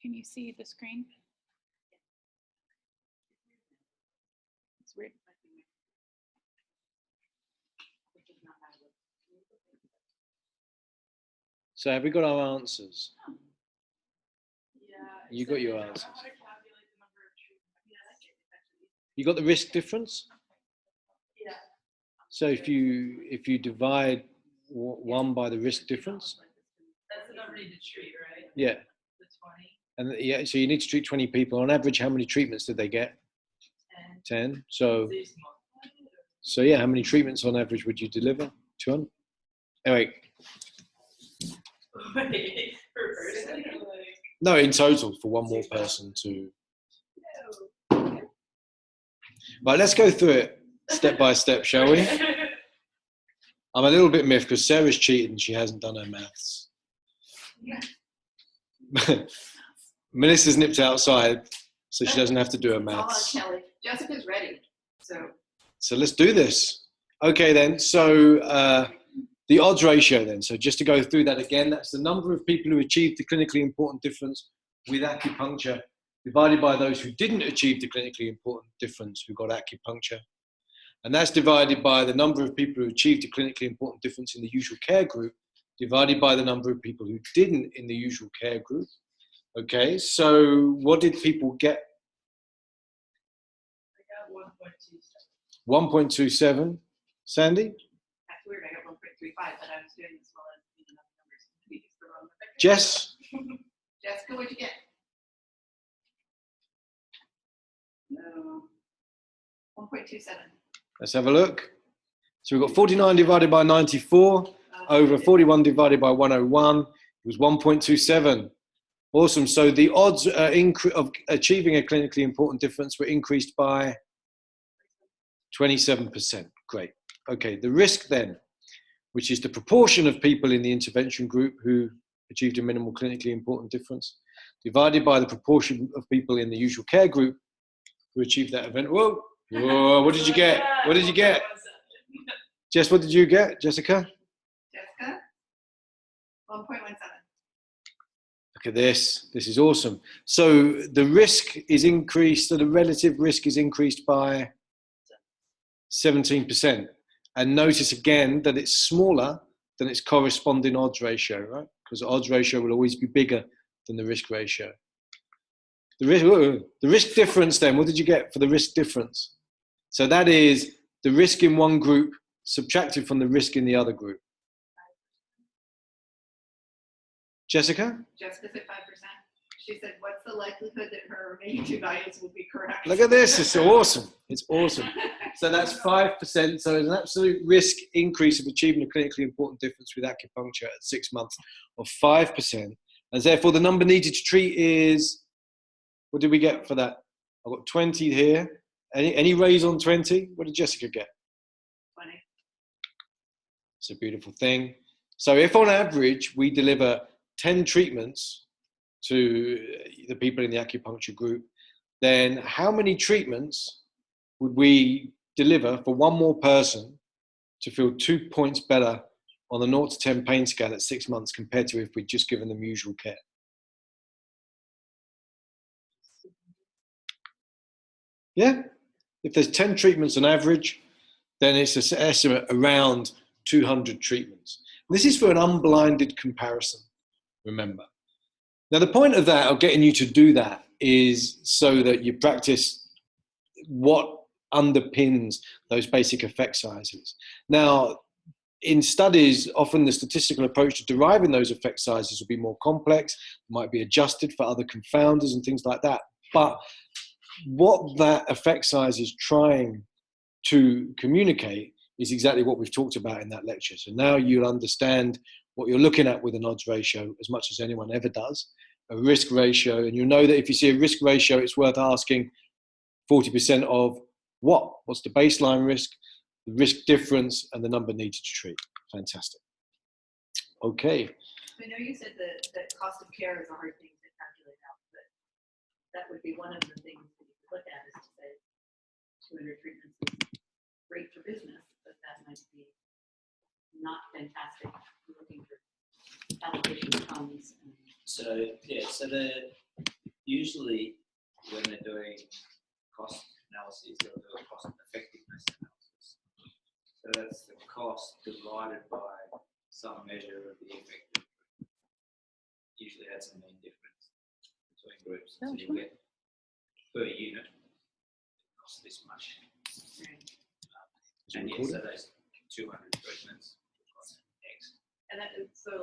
Can you see the screen? It's weird. So have we got our answers? Yeah. You got your answers. How to calculate the number of treatments. Yeah, that's actually. You got the risk difference? Yeah. So if you divide 1 by the risk difference, That's the number you need to treat, right? yeah, The 20. and yeah, so you need to treat 20 people. On average, how many treatments did they get? 10. So yeah, how many treatments on average would you deliver? 200. Anyway, Wait, per person? no, in total for one more person to. Right, let's go through it step by step, shall we? I'm a little bit miffed because Sarah's cheated and she hasn't done her maths. Yeah. Melissa's nipped outside, so she doesn't have to do her maths. Oh, Kelly. Jessica's ready. So let's do this. Okay, then. So the odds ratio, then. So just to go through that again, that's the number of people who achieved the clinically important difference with acupuncture divided by those who didn't achieve the clinically important difference who got acupuncture. And that's divided by the number of people who achieved a clinically important difference in the usual care group, divided by the number of people who didn't in the usual care group. Okay, so what did people get? I got 1.27. 1.27. Sandy? That's weird. I got 1.35, but I was doing this while I was thinking of numbers. We used the wrong number. Jess? Jessica, what'd you get? No. 1.27. Let's have a look. So we've got 49 divided by 94 over 41 divided by 101. It was 1.27. Awesome. So the odds of achieving a clinically important difference were increased by 27%. Great. Okay, the risk then, which is the proportion of people in the intervention group who achieved a minimal clinically important difference, divided by the proportion of people in the usual care group who achieved that event. Whoa, whoa, what did you get? What did you get? Jess, what did you get, Jessica? Jessica? 1.17. Look at this. This is awesome. So the risk is increased, so the relative risk is increased by 17%. And notice again that it's smaller than its corresponding odds ratio, right? Because the odds ratio will always be bigger than the risk ratio. The risk difference then, what did you get for the risk difference? So that is the risk in one group subtracted from the risk in the other group. Jessica? Jessica said 5%. She said, what's the likelihood that her remaining two values will be correct? Look at this. It's awesome. It's awesome. So that's 5%. So there's an absolute risk increase of achieving a clinically important difference with acupuncture at 6 months of 5%. And therefore the number needed to treat is, what did we get for that? I've got 20 here. Any raise on 20? What did Jessica get? 20. It's a beautiful thing. So if on average we deliver 10 treatments to the people in the acupuncture group, then how many treatments would we deliver for one more person to feel 2 points better on the 0 to 10 pain scale at 6 months compared to if we'd just given them usual care? Yeah? If there's 10 treatments on average, then it's an estimate around 200 treatments. This is for an unblinded comparison, remember. Now, the point of that, of getting you to do that, is so that you practice what underpins those basic effect sizes. Now, in studies, often the statistical approach to deriving those effect sizes will be more complex, might be adjusted for other confounders and things like that. But what that effect size is trying to communicate is exactly what we've talked about in that lecture. So now you'll understand what you're looking at with an odds ratio as much as anyone ever does, a risk ratio, and you'll know that if you see a risk ratio, it's worth asking 40% of what? What's the baseline risk, the risk difference, and the number needed to treat. Fantastic. Okay. I know you said that cost of care is a hard thing to calculate out, but that would be one of the things that you could look at is to say 200 treatments is great for business, but that might be not fantastic looking for allocation of funds. So yeah, so the usually when they're doing cost analyses, they'll do a cost effectiveness analysis. So that's the cost divided by some measure of the effective. Usually that's a mean difference between groups. So you get per unit, it costs this much. And yes, so those 200 treatments cost X. And that is, so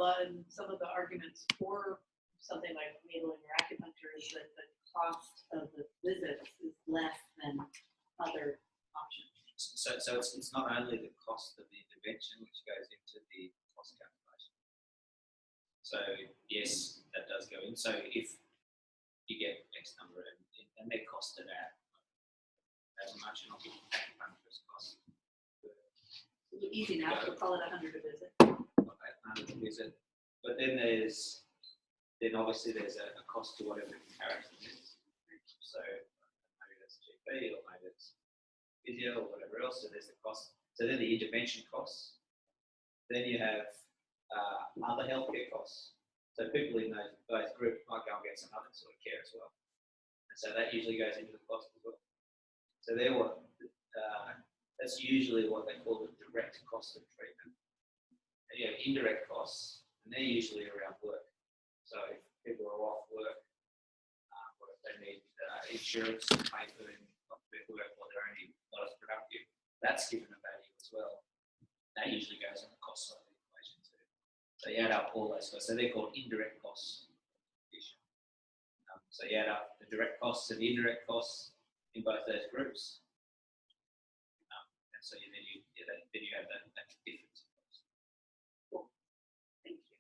some of the arguments for something like needling or acupuncture is that the cost of the visits is less than other options. So it's not only the cost of the intervention which goes into the cost calculation. So yes, that does go in. So if you get X number and they're costed at as much, and I'll give acupuncturist cost. Easy now, we'll call it 100 a visit. 100 a visit. But then obviously there's a cost to whatever the comparison is. So maybe that's GP or maybe it's physio or whatever else. So there's the cost. So then the intervention costs. Then you have other healthcare costs. So people in both groups might go and get some other sort of care as well. And so that usually goes into the cost as well. So that's usually what they call the direct cost of treatment. And you have indirect costs, and they're usually around work. So if people are off work, or if they need insurance to pay for them not to be at work or they're only not as productive, that's given a value as well. That usually goes on the cost side of the equation too. So you add up all those costs. So they're called indirect costs. So you add up the direct costs and the indirect costs in both those groups. And so then you have that difference. Cool. Thank you.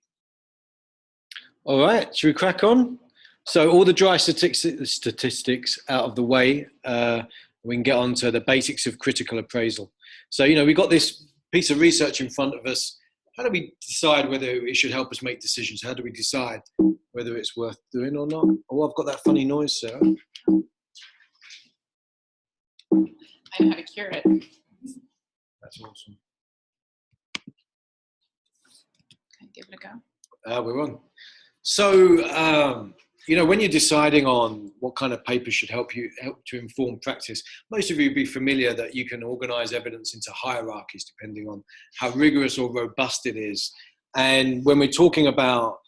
All right, should we crack on? So all the dry statistics out of the way, we can get on to the basics of critical appraisal. So, we got this piece of research in front of us. How do we decide whether it should help us make decisions? How do we decide whether it's worth doing or not? Oh, I've got that funny noise, Sarah. I know how to cure it. That's awesome. Okay, give it a go. We're on. So, when you're deciding on what kind of paper should help to inform practice, most of you will be familiar that you can organize evidence into hierarchies depending on how rigorous or robust it is. And when we're talking about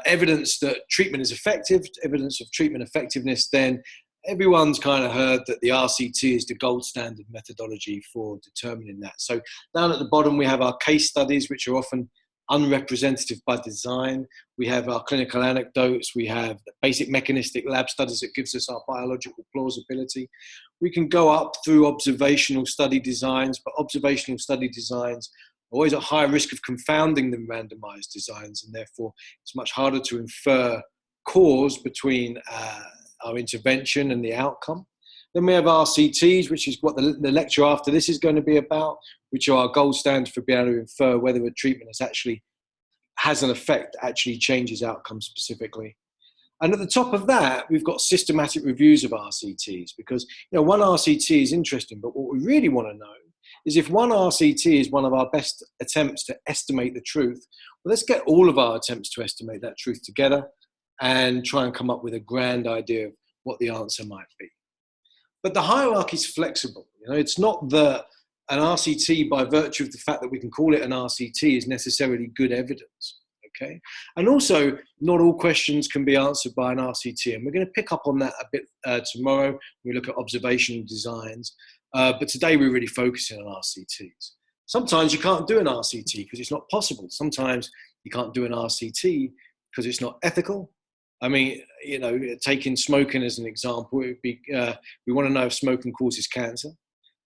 evidence that treatment is effective, evidence of treatment effectiveness, then everyone's kind of heard that the RCT is the gold standard methodology for determining that. So down at the bottom, we have our case studies, which are often unrepresentative by design. We have our clinical anecdotes. We have the basic mechanistic lab studies that gives us our biological plausibility. We can go up through observational study designs, but observational study designs are always at high risk of confounding the randomized designs, and therefore it's much harder to infer cause between our intervention and the outcome. Then we have RCTs, which is what the lecture after this is going to be about, which are our gold standard for being able to infer whether a treatment has an effect, actually changes outcomes specifically. And at the top of that, we've got systematic reviews of RCTs, because one RCT is interesting, but what we really want to know is if one RCT is one of our best attempts to estimate the truth, well, let's get all of our attempts to estimate that truth together and try and come up with a grand idea of what the answer might be. But the hierarchy is flexible. It's not that an RCT, by virtue of the fact that we can call it an RCT, is necessarily good evidence. Okay, and also not all questions can be answered by an RCT, and we're going to pick up on that a bit tomorrow when we look at observational designs. But today we're really focusing on RCTs. Sometimes you can't do an RCT because it's not possible. Sometimes you can't do an RCT because it's not ethical. I mean, taking smoking as an example, it would be, we want to know if smoking causes cancer.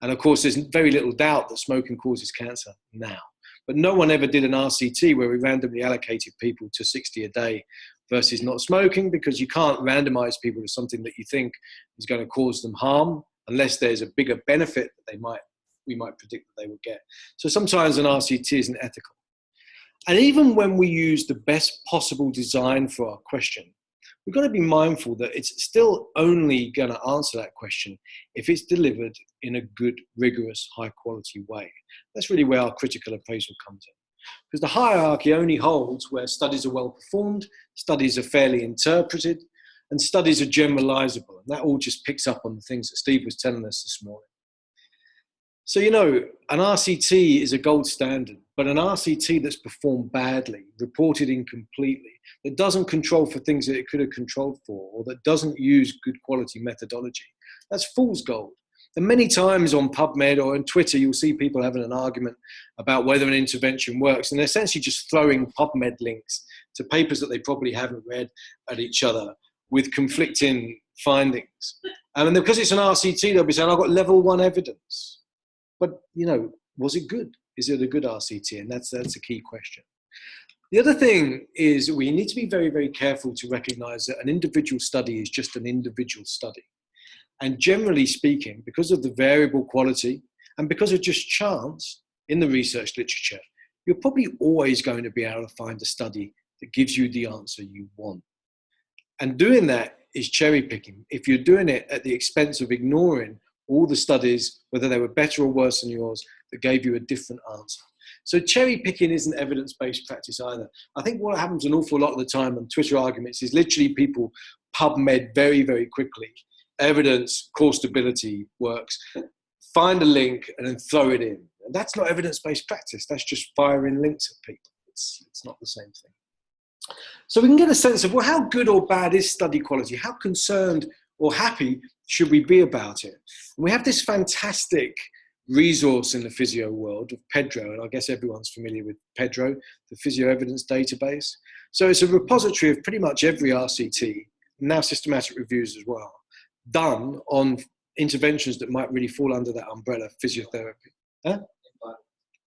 And of course, there's very little doubt that smoking causes cancer now. But no one ever did an RCT where we randomly allocated people to 60 a day versus not smoking, because you can't randomize people to something that you think is going to cause them harm unless there's a bigger benefit that we might predict that they would get. So sometimes an RCT isn't ethical. And even when we use the best possible design for our question, we've got to be mindful that it's still only going to answer that question if it's delivered in a good, rigorous, high-quality way. That's really where our critical appraisal comes in. Because the hierarchy only holds where studies are well performed, studies are fairly interpreted, and studies are generalizable. And that all just picks up on the things that Steve was telling us this morning. So, you know, an RCT is a gold standard, but an RCT that's performed badly, reported incompletely, that doesn't control for things that it could have controlled for, or that doesn't use good quality methodology, that's fool's gold. And many times on PubMed or on Twitter, you'll see people having an argument about whether an intervention works, and they're essentially just throwing PubMed links to papers that they probably haven't read at each other with conflicting findings. And because it's an RCT, they'll be saying, I've got level 1 evidence. But, you know, was it good? Is it a good RCT? And that's a key question. The other thing is we need to be very, very careful to recognize that an individual study is just an individual study. And generally speaking, because of the variable quality and because of just chance in the research literature, you're probably always going to be able to find a study that gives you the answer you want. And doing that is cherry picking. If you're doing it at the expense of ignoring all the studies, whether they were better or worse than yours, that gave you a different answer. So cherry picking isn't evidence-based practice either. I think what happens an awful lot of the time on Twitter arguments is literally people PubMed very, very quickly. Evidence, core stability works. Find a link and then throw it in. And that's not evidence-based practice. That's just firing links at people. It's not the same thing. So we can get a sense of, well, how good or bad is study quality? How concerned or happy should we be about it? And we have this fantastic resource in the physio world of PEDRO, and I guess everyone's familiar with PEDRO, the Physio Evidence Database. So it's a repository of pretty much every RCT, now systematic reviews as well, done on interventions that might really fall under that umbrella, physiotherapy. Huh?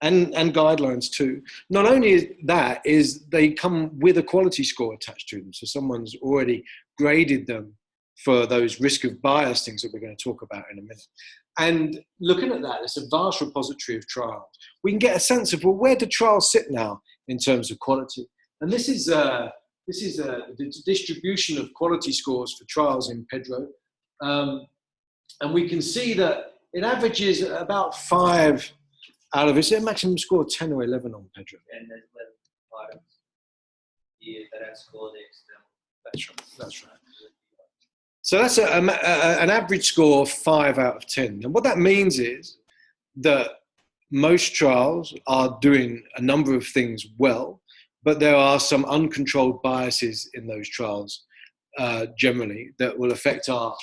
And guidelines too. Not only is that, is they come with a quality score attached to them. So someone's already graded them for those risk of bias things that we're going to talk about in a minute. And looking at that, it's a vast repository of trials. We can get a sense of, well, where do trials sit now in terms of quality? And this is the distribution of quality scores for trials in PEDRO. And we can see that it averages about 5 out of it's a maximum score of 10 or 11 on PEDRO. And there's 11 items here that have scored the external. That's right. So that's an average score of 5 out of 10. And what that means is that most trials are doing a number of things well, but there are some uncontrolled biases in those trials generally that will affect our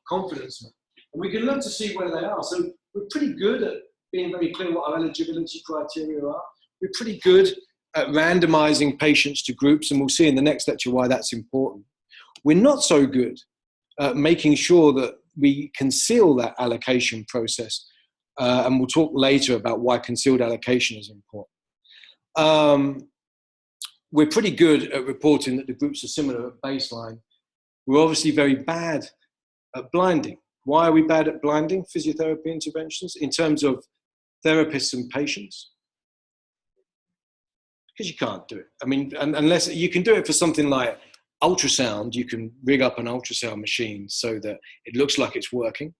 confidence. And we can look to see where they are. So we're pretty good at being very clear what our eligibility criteria are. We're pretty good at randomizing patients to groups, and we'll see in the next lecture why that's important. We're not so good at making sure that we conceal that allocation process, and we'll talk later about why concealed allocation is important. We're pretty good at reporting that the groups are similar at baseline. We're obviously very bad at blinding. Why are we bad at blinding physiotherapy interventions in terms of therapists and patients? Because you can't do it. I mean, unless you can do it for something like ultrasound, you can rig up an ultrasound machine so that it looks like it's working,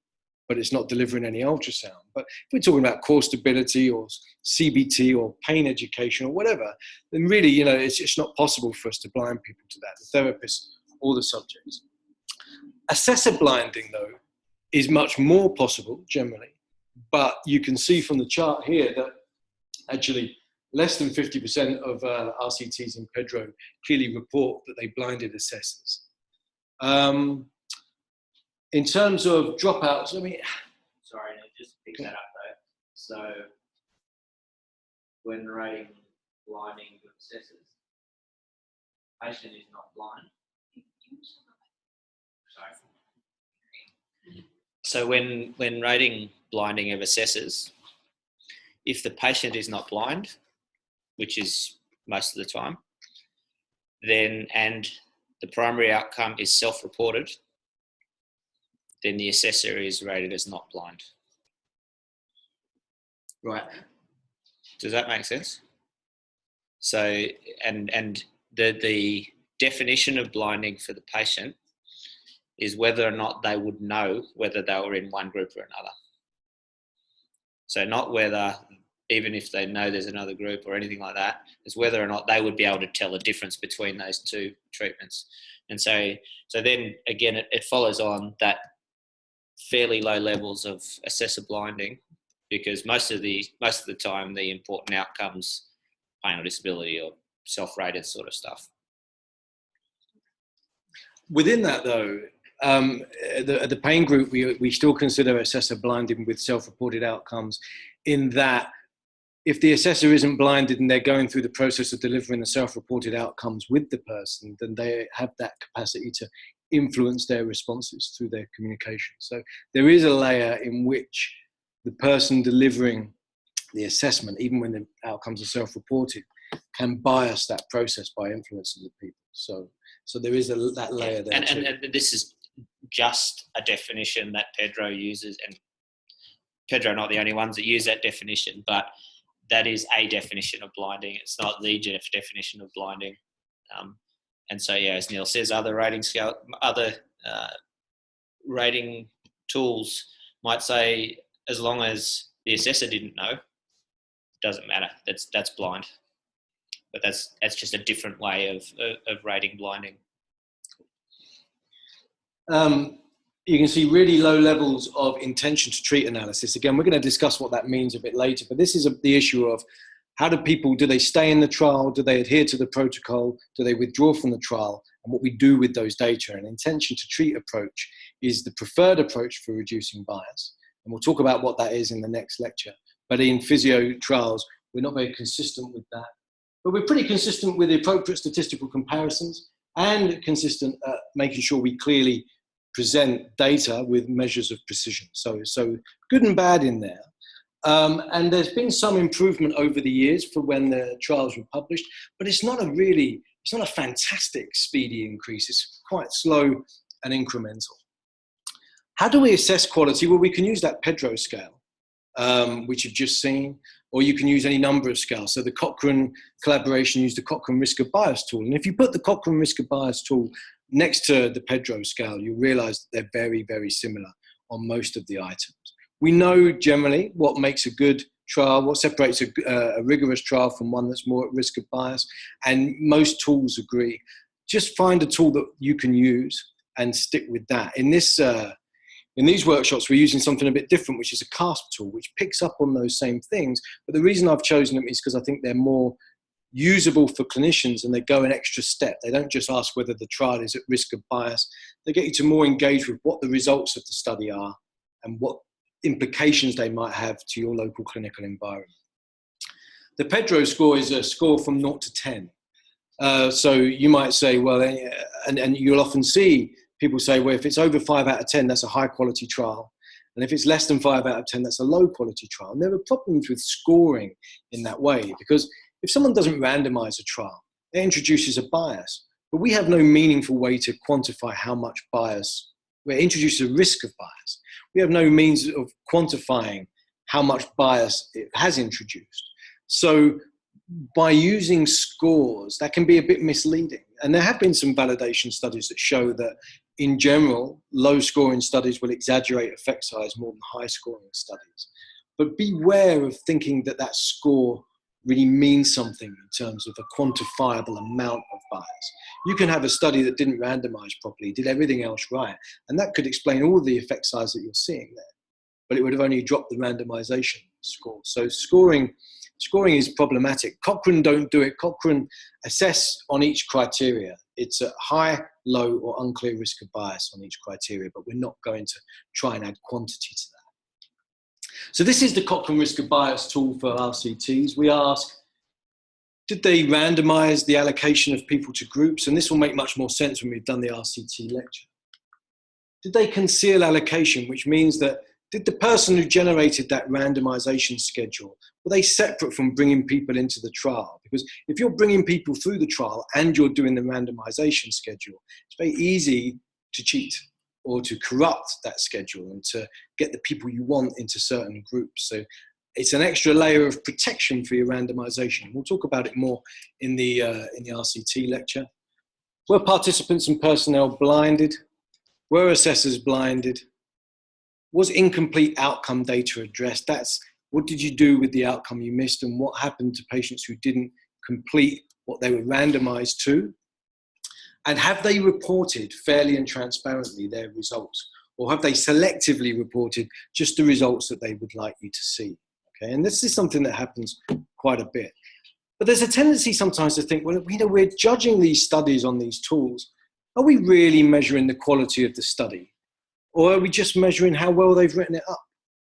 but it's not delivering any ultrasound. But if we're talking about core stability or CBT or pain education or whatever, then really, you know, it's just not possible for us to blind people to that, the therapists or the subjects. Assessor blinding, though, is much more possible generally. But you can see from the chart here that actually less than 50% of RCTs in PEDRO clearly report that they blinded assessors. In terms of dropouts, I mean... Sorry, no, just to pick that up though. So when rating blinding of assessors, patient is not blind. Sorry. So when rating blinding of assessors, if the patient is not blind, which is most of the time, then and the primary outcome is self-reported, then the assessor is rated as not blind. Right. Does that make sense? So, and the definition of blinding for the patient is whether or not they would know whether they were in one group or another. So not whether, even if they know there's another group or anything like that, is whether or not they would be able to tell the difference between those two treatments. And so then again, it follows on that fairly low levels of assessor blinding, because most of the time the important outcomes, pain or disability or self-rated sort of stuff. Within that, though, the pain group, we still consider assessor blinding with self-reported outcomes, in that if the assessor isn't blinded and they're going through the process of delivering the self-reported outcomes with the person, then they have that capacity to influence their responses through their communication. So there is a layer in which the person delivering the assessment, even when the outcomes are self-reported, can bias that process by influencing the people. So there is that layer there too. And this is just a definition that Pedro uses, and Pedro are not the only ones that use that definition, but that is a definition of blinding. It's not the definition of blinding. And so, yeah, as Neil says, other rating tools might say, as long as the assessor didn't know, doesn't matter. That's blind. But that's just a different way of rating blinding. You can see really low levels of intention to treat analysis. Again, we're going to discuss what that means a bit later, but this is the issue of how do they stay in the trial? Do they adhere to the protocol? Do they withdraw from the trial? And what we do with those data. An intention to treat approach is the preferred approach for reducing bias. And we'll talk about what that is in the next lecture. But in physio trials, we're not very consistent with that. But we're pretty consistent with the appropriate statistical comparisons and consistent at making sure we clearly present data with measures of precision. So good and bad in there. And there's been some improvement over the years for when the trials were published, but it's not a fantastic speedy increase. It's quite slow and incremental. How do we assess quality? Well, we can use that Pedro scale, which you've just seen, or you can use any number of scales. So the Cochrane collaboration used the Cochrane risk of bias tool. And if you put the Cochrane risk of bias tool next to the Pedro scale, you realize that they're very, very similar on most of the items. We know generally what makes a good trial, what separates a rigorous trial from one that's more at risk of bias, and most tools agree. Just find a tool that you can use and stick with that. In these workshops, we're using something a bit different, which is a CASP tool, which picks up on those same things. But the reason I've chosen them is because I think they're more usable for clinicians, and they go an extra step. They don't just ask whether the trial is at risk of bias. They get you to more engage with what the results of the study are and what implications they might have to your local clinical environment. The Pedro score is a score from 0 to 10. So you might say, well, and you'll often see people say, well, if it's over 5 out of 10, that's a high quality trial. And if it's less than 5 out of 10, that's a low quality trial. And there are problems with scoring in that way, because if someone doesn't randomize a trial, it introduces a bias. But we have no meaningful way to quantify how much bias, it introduces a risk of bias. We have no means of quantifying how much bias it has introduced. So by using scores, that can be a bit misleading. And there have been some validation studies that show that in general, low scoring studies will exaggerate effect size more than high scoring studies. But beware of thinking that that score really means something in terms of a quantifiable amount of bias. You can have a study that didn't randomize properly, did everything else right, and that could explain all the effect size that you're seeing there, but it would have only dropped the randomization score. So scoring is problematic. Cochrane don't do it. Cochrane assess on each criteria. It's a high, low, or unclear risk of bias on each criteria, but we're not going to try and add quantity to that. So this is the Cochrane risk of bias tool for RCTs. We ask, did they randomize the allocation of people to groups? And this will make much more sense when we've done the RCT lecture. Did they conceal allocation, which means that did the person who generated that randomization schedule, were they separate from bringing people into the trial? Because if you're bringing people through the trial and you're doing the randomization schedule, it's very easy to cheat or to corrupt that schedule and to get the people you want into certain groups. So it's an extra layer of protection for your randomization. We'll talk about it more in the RCT lecture. Were participants and personnel blinded? Were assessors blinded? Was incomplete outcome data addressed? That's What did you do with the outcome you missed, and what happened to patients who didn't complete what they were randomized to? And have they reported fairly and transparently their results? Or have they selectively reported just the results that they would like you to see? Okay, and this is something that happens quite a bit. But there's a tendency sometimes to think, well, we're judging these studies on these tools. Are we really measuring the quality of the study? Or are we just measuring how well they've written it up?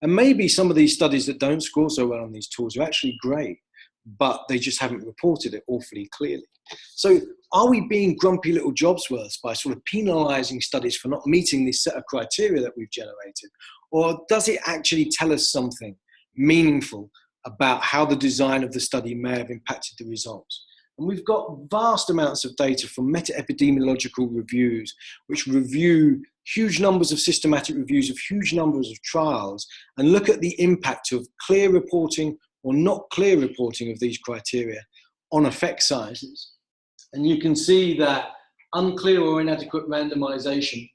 And maybe some of these studies that don't score so well on these tools are actually great, but they just haven't reported it awfully clearly. So are we being grumpy little Jobsworths by sort of penalizing studies for not meeting this set of criteria that we've generated? Or does it actually tell us something meaningful about how the design of the study may have impacted the results? And we've got vast amounts of data from meta-epidemiological reviews, which review huge numbers of systematic reviews of huge numbers of trials and look at the impact of clear reporting or not clear reporting of these criteria on effect sizes. And you can see that unclear or inadequate randomization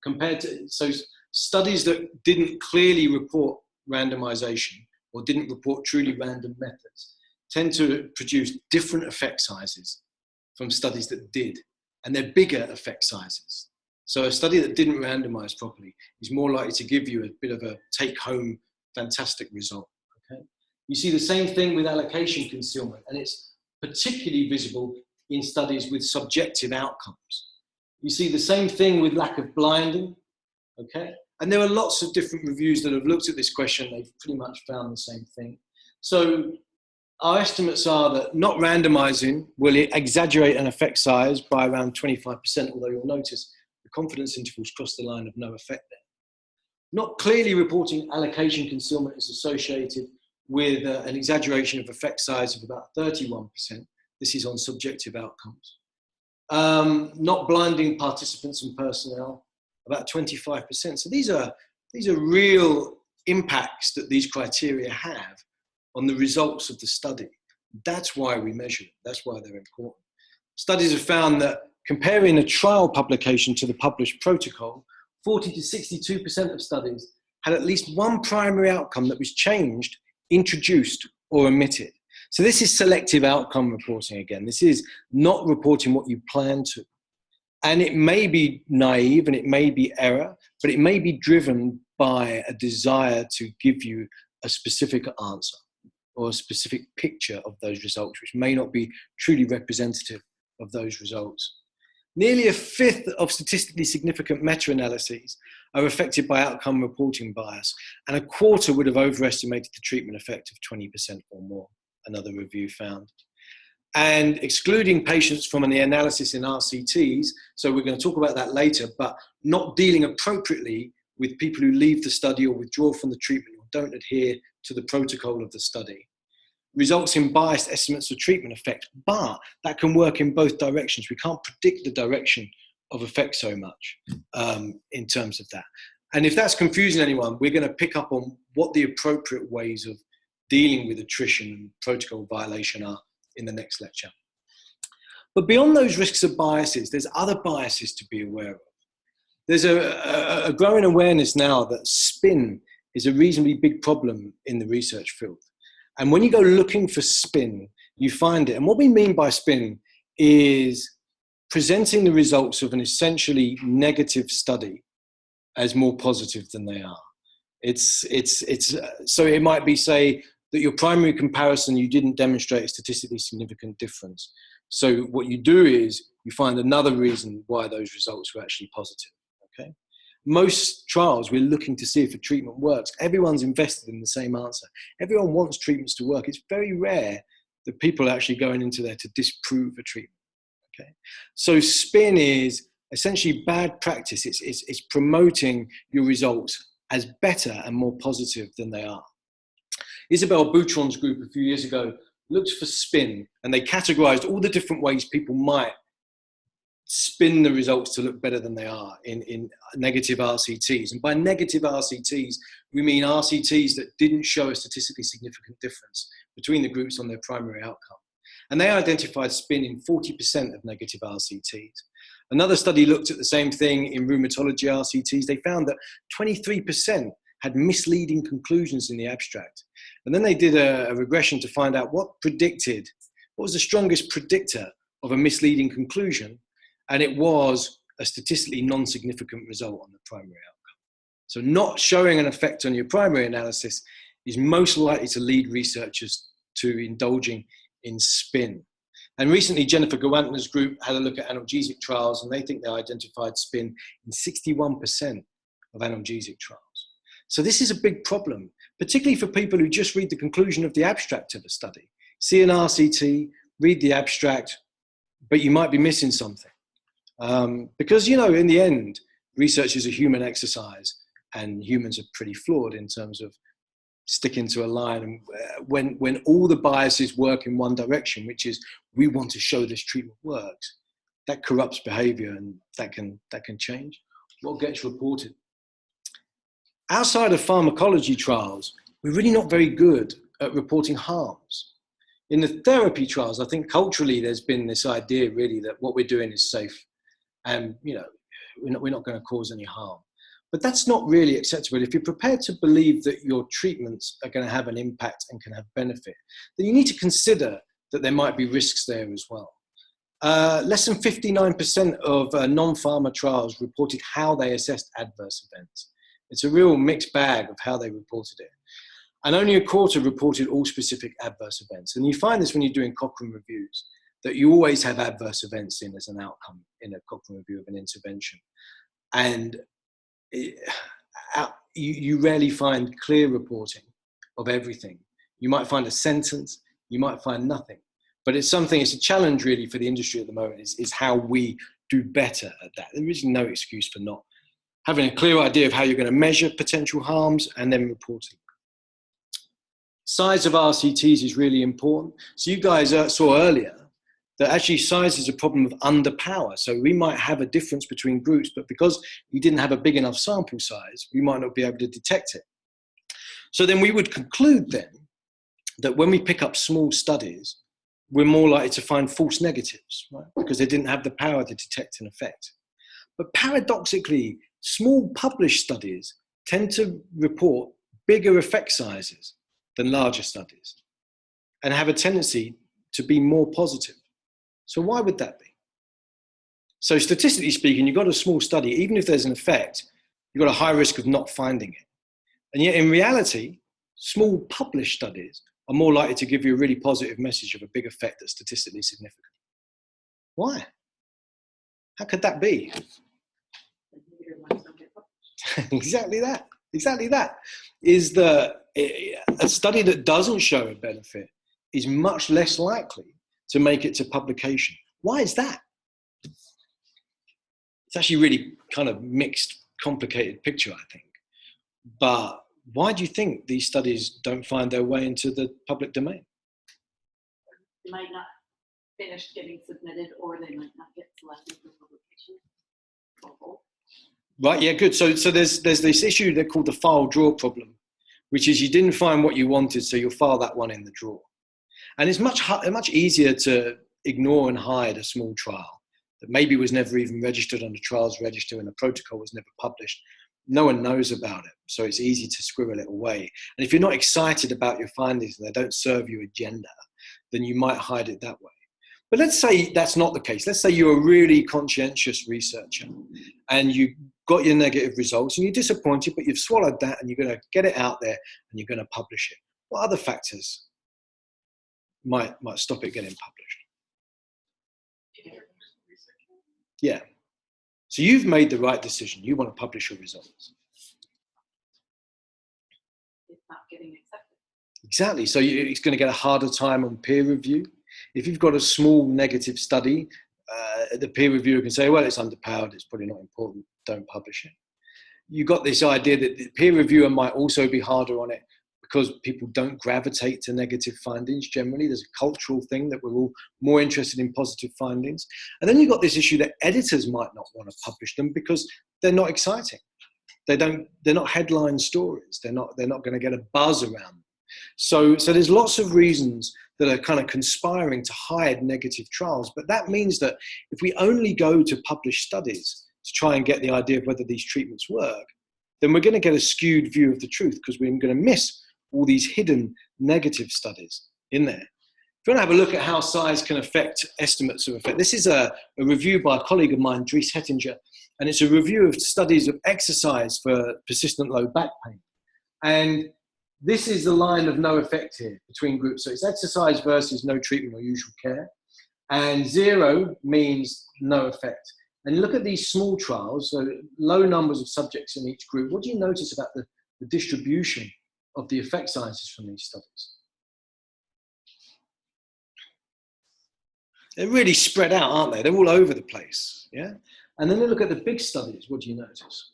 compared to, so studies that didn't clearly report randomization or didn't report truly random methods tend to produce different effect sizes from studies that did, and they're bigger effect sizes. So a study that didn't randomize properly is more likely to give you a bit of a take-home fantastic result. Okay? You see the same thing with allocation concealment, and it's particularly visible in studies with subjective outcomes. You see the same thing with lack of blinding, okay? And there are lots of different reviews that have looked at this question. They've pretty much found the same thing. So our estimates are that not randomizing will exaggerate an effect size by around 25%, although you'll notice the confidence intervals cross the line of no effect there. Not clearly reporting allocation concealment is associated with an exaggeration of effect size of about 31%. This is on subjective outcomes. Not blinding participants and personnel, about 25%. So these are real impacts that these criteria have on the results of the study. That's why we measure it. That's why they're important. Studies have found that comparing a trial publication to the published protocol, 40 to 62% of studies had at least one primary outcome that was changed, introduced, or omitted. So this is selective outcome reporting again. This is not reporting what you plan to. And it may be naive and it may be error, but it may be driven by a desire to give you a specific answer or a specific picture of those results, which may not be truly representative of those results. Nearly a fifth of statistically significant meta-analyses are affected by outcome reporting bias, and a quarter would have overestimated the treatment effect of 20% or more, another review found. And excluding patients from the analysis in RCTs, so we're going to talk about that later, but not dealing appropriately with people who leave the study or withdraw from the treatment or don't adhere to the protocol of the study, results in biased estimates of treatment effect, but that can work in both directions. We can't predict the direction of effect so much in terms of that. And if that's confusing anyone, we're going to pick up on what the appropriate ways of dealing with attrition and protocol violation are in the next lecture. But beyond those risks of biases, there's other biases to be aware of. There's a growing awareness now that spin is a reasonably big problem in the research field. And when you go looking for spin, you find it. And what we mean by spin is presenting the results of an essentially negative study as more positive than they are. So it might be, say, that your primary comparison, you didn't demonstrate a statistically significant difference. So what you do is you find another reason why those results were actually positive, okay? Most trials, we're looking to see if a treatment works. Everyone's invested in the same answer. Everyone wants treatments to work. It's very rare that people are actually going into there to disprove a treatment, okay? So spin is essentially bad practice. It's promoting your results as better and more positive than they are. Isabelle Boutron's group a few years ago looked for spin, and they categorized all the different ways people might spin the results to look better than they are in negative RCTs. And by negative RCTs, we mean RCTs that didn't show a statistically significant difference between the groups on their primary outcome. And they identified spin in 40% of negative RCTs. Another study looked at the same thing in rheumatology RCTs. They found that 23% had misleading conclusions in the abstract. And then they did a regression to find out what was the strongest predictor of a misleading conclusion. And it was a statistically non-significant result on the primary outcome. So not showing an effect on your primary analysis is most likely to lead researchers to indulging in spin. And recently, Jennifer Gawantner's group had a look at analgesic trials, and they think they identified spin in 61% of analgesic trials. So this is a big problem, particularly for people who just read the conclusion of the abstract of a study. See an RCT, read the abstract, but you might be missing something. Because, you know, in the end, research is a human exercise, and humans are pretty flawed in terms of sticking to a line. And when all the biases work in one direction, which is we want to show this treatment works, that corrupts behavior, and that can change what gets reported. Outside of pharmacology trials, we're really not very good at reporting harms. In the therapy trials, I think culturally there's been this idea really that what we're doing is safe, and you know, we're not going to cause any harm. But that's not really acceptable. If you're prepared to believe that your treatments are going to have an impact and can have benefit, then you need to consider that there might be risks there as well. Less than 59% of non-pharma trials reported how they assessed adverse events. It's a real mixed bag of how they reported it. And only a quarter reported all specific adverse events. And you find this when you're doing Cochrane reviews, that you always have adverse events in as an outcome in a Cochrane review of an intervention. And you rarely find clear reporting of everything. You might find a sentence, you might find nothing. But it's a challenge really for the industry at the moment, is how we do better at that. There is no excuse for not having a clear idea of how you're going to measure potential harms and then reporting. Size of RCTs is really important. So you guys saw earlier that actually size is a problem of underpower. So we might have a difference between groups, but because you didn't have a big enough sample size, we might not be able to detect it. So then we would conclude then that when we pick up small studies, we're more likely to find false negatives, right? Because they didn't have the power to detect an effect. But paradoxically, small published studies tend to report bigger effect sizes than larger studies and have a tendency to be more positive. So why would that be? So statistically speaking, you've got a small study, even if there's an effect, you've got a high risk of not finding it. And yet in reality, small published studies are more likely to give you a really positive message of a big effect that's statistically significant. Why? How could that be? Exactly that. Is that a study that doesn't show a benefit is much less likely to make it to publication. Why is that? It's actually really kind of mixed, complicated picture, I think. But why do you think these studies don't find their way into the public domain? They might not finish getting submitted, or they might not get selected for publication. Right, yeah, good. So there's this issue they're called the file drawer problem, which is you didn't find what you wanted, so you'll file that one in the drawer. And it's much easier to ignore and hide a small trial that maybe was never even registered on the trials register and the protocol was never published. No one knows about it, so it's easy to squirrel it away. And if you're not excited about your findings and they don't serve your agenda, then you might hide it that way. But let's say that's not the case. Let's say you're a really conscientious researcher and you got your negative results and you're disappointed, but you've swallowed that and you're going to get it out there and you're going to publish it. What other factors might stop it getting published? Yeah. So you've made the right decision. You want to publish your results. It's not getting accepted. Exactly. So it's going to get a harder time on peer review. If you've got a small negative study, the peer reviewer can say, well, it's underpowered, it's probably not important, don't publish it. You've got this idea that the peer reviewer might also be harder on it because people don't gravitate to negative findings generally. There's a cultural thing that we're all more interested in positive findings. And then you've got this issue that editors might not want to publish them because they're not exciting. They're not headline stories. They're not going to get a buzz around them. So there's lots of reasons that are kind of conspiring to hide negative trials. But that means that if we only go to published studies to try and get the idea of whether these treatments work, then we're going to get a skewed view of the truth because we're going to miss all these hidden negative studies in there. If you want to have a look at how size can affect estimates of effect, this is a review by a colleague of mine, Dries Hettinger, and it's a review of studies of exercise for persistent low back pain. And this is the line of no effect here between groups. So it's exercise versus no treatment or usual care. And 0 means no effect. And look at these small trials, so low numbers of subjects in each group. What do you notice about the distribution of the effect sizes from these studies? They're really spread out, aren't they? They're all over the place, yeah? And then look at the big studies. What do you notice?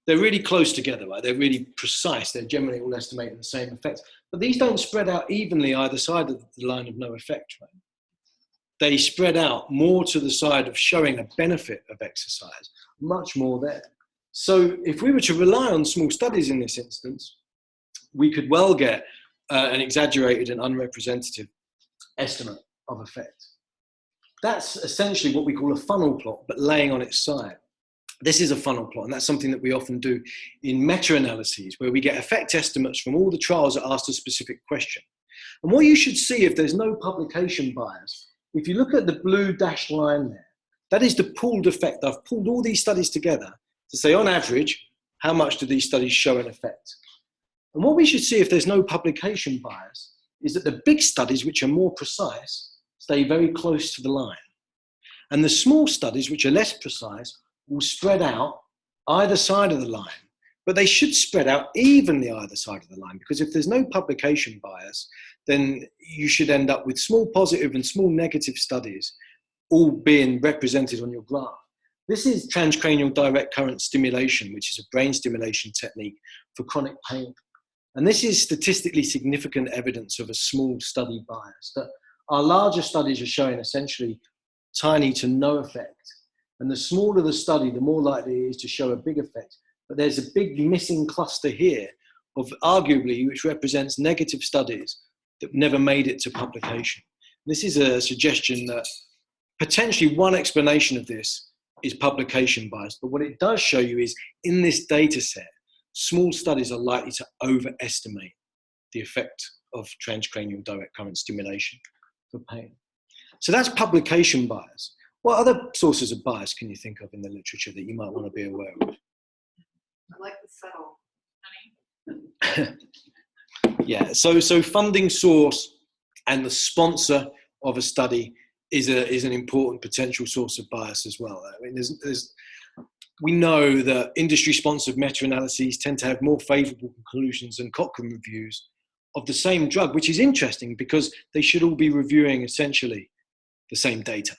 They're really close together, right? They're really precise. They're generally all estimating the same effects. But these don't spread out evenly either side of the line of no effect, right? They spread out more to the side of showing a benefit of exercise, much more there. So if we were to rely on small studies in this instance, we could well get an exaggerated and unrepresentative estimate of effect. That's essentially what we call a funnel plot, but laying on its side. This is a funnel plot, and that's something that we often do in meta-analyses, where we get effect estimates from all the trials that asked a specific question. And what you should see if there's no publication bias, if you look at the blue dashed line there, that is the pooled effect. I've pulled all these studies together to say, on average, how much do these studies show an effect? And what we should see if there's no publication bias is that the big studies, which are more precise, stay very close to the line. And the small studies, which are less precise, will spread out either side of the line, but they should spread out evenly either side of the line, because if there's no publication bias, then you should end up with small positive and small negative studies all being represented on your graph. This is transcranial direct current stimulation, which is a brain stimulation technique for chronic pain. And this is statistically significant evidence of a small study bias, that our larger studies are showing essentially tiny to no effect. And the smaller the study, the more likely it is to show a big effect. But there's a big missing cluster here of arguably, which represents negative studies that never made it to publication. This is a suggestion that potentially one explanation of this is publication bias. But what it does show you is in this data set, small studies are likely to overestimate the effect of transcranial direct current stimulation for pain. So that's publication bias. What other sources of bias can you think of in the literature that you might want to be aware of? I like the subtle. Yeah, so funding source and the sponsor of a study is an important potential source of bias as well. I mean, we know that industry-sponsored meta-analyses tend to have more favourable conclusions than Cochrane reviews of the same drug, which is interesting because they should all be reviewing essentially the same data.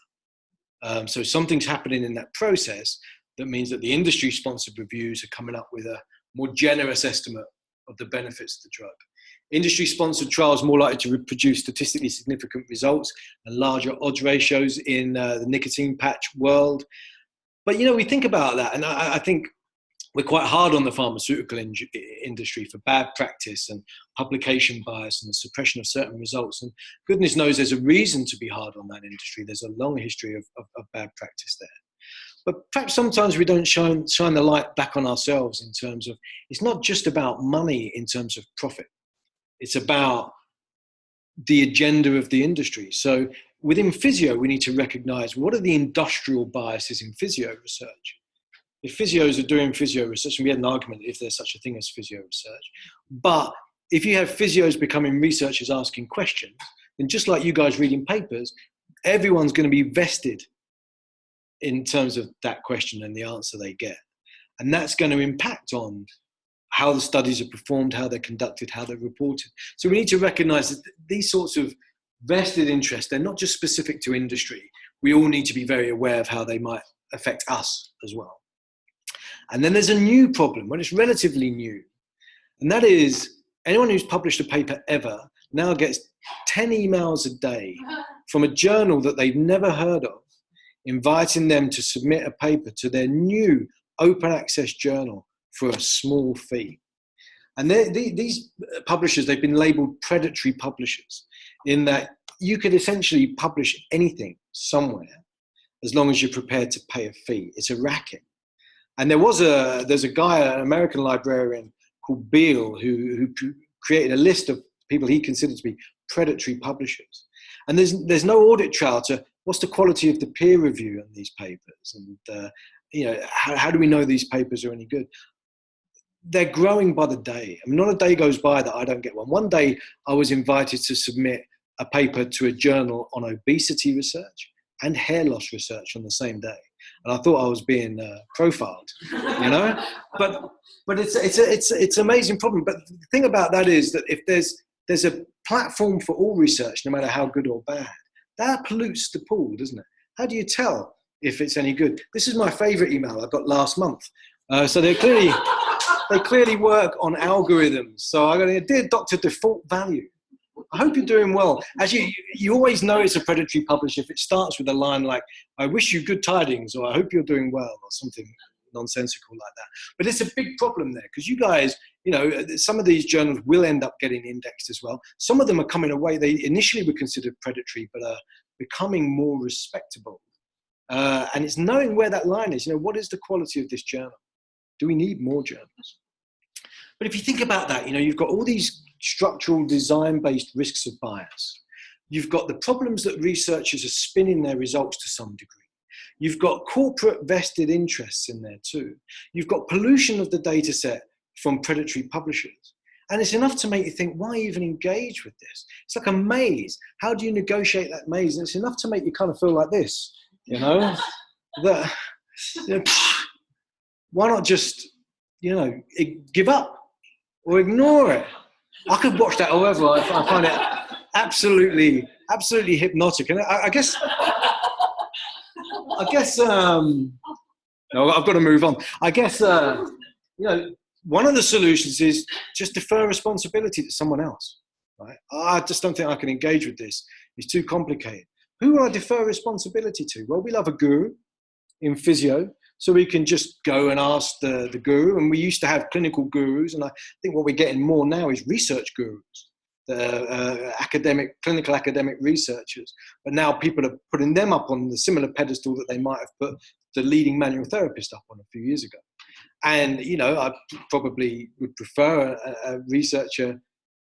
So something's happening in that process that means that the industry-sponsored reviews are coming up with a more generous estimate of the benefits of the drug. Industry-sponsored trials are more likely to produce statistically significant results and larger odds ratios in the nicotine patch world. But, you know, we think about that, and I think we're quite hard on the pharmaceutical industry for bad practice and publication bias and the suppression of certain results. And goodness knows there's a reason to be hard on that industry. There's a long history of bad practice there. But perhaps sometimes we don't shine the light back on ourselves in terms of, it's not just about money in terms of profit. It's about the agenda of the industry. So within physio, we need to recognize what are the industrial biases in physio research. If physios are doing physio research, and we had an argument if there's such a thing as physio research, but if you have physios becoming researchers asking questions, then just like you guys reading papers, everyone's going to be vested in terms of that question and the answer they get. And that's going to impact on how the studies are performed, how they're conducted, how they're reported. So we need to recognize that these sorts of vested interests, they're not just specific to industry. We all need to be very aware of how they might affect us as well. And then there's a new problem, when it's relatively new, and that is anyone who's published a paper ever now gets 10 emails a day from a journal that they've never heard of, inviting them to submit a paper to their new open access journal for a small fee. And these publishers, they've been labeled predatory publishers, in that you could essentially publish anything somewhere as long as you're prepared to pay a fee. It's a racket. And there's a guy, an American librarian called Beale, who created a list of people he considered to be predatory publishers. And there's no audit trail to what's the quality of the peer review on these papers, and how do we know these papers are any good? They're growing by the day. I mean, not a day goes by that I don't get one. One day I was invited to submit a paper to a journal on obesity research and hair loss research on the same day. And I thought I was being profiled, but it's an amazing problem. But the thing about that is that if there's a platform for all research, no matter how good or bad, that pollutes the pool, doesn't it? How do you tell if it's any good? This is my favorite email I got last month. So they clearly work on algorithms. So I got a dear Dr. Default Value. I hope you're doing well. Actually, you always know it's a predatory publisher if it starts with a line like, I wish you good tidings, or I hope you're doing well, or something nonsensical like that. But it's a big problem there, because you guys, some of these journals will end up getting indexed as well. Some of them are coming away. They initially were considered predatory, but are becoming more respectable. And it's knowing where that line is. What is the quality of this journal? Do we need more journals? But if you think about that, you've got all these structural design-based risks of bias. You've got the problems that researchers are spinning their results to some degree. You've got corporate vested interests in there too. You've got pollution of the data set from predatory publishers. And it's enough to make you think, why even engage with this? It's like a maze. How do you negotiate that maze? And it's enough to make you kind of feel like this, that, why not just, give up or ignore it? I could watch that however. I find it absolutely hypnotic. And I guess, no, I've got to move on. I guess, one of the solutions is just defer responsibility to someone else, right? I just don't think I can engage with this. It's too complicated. Who will I defer responsibility to? Well, we'll have a guru in physio, so we can just go and ask the guru. And we used to have clinical gurus, and I think what we're getting more now is research gurus, clinical academic researchers. But now people are putting them up on the similar pedestal that they might have put the leading manual therapist up on a few years ago. And, I probably would prefer a researcher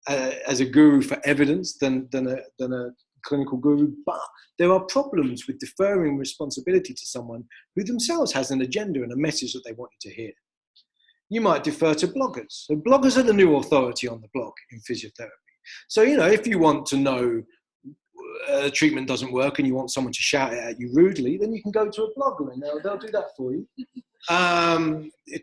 as a guru for evidence than a clinical guru. But there are problems with deferring responsibility to someone who themselves has an agenda and a message that they want you to hear. You might defer to bloggers. So bloggers are the new authority on the block in physiotherapy. So, if you want to know treatment doesn't work and you want someone to shout it at you rudely, then you can go to a blogger and they'll do that for you.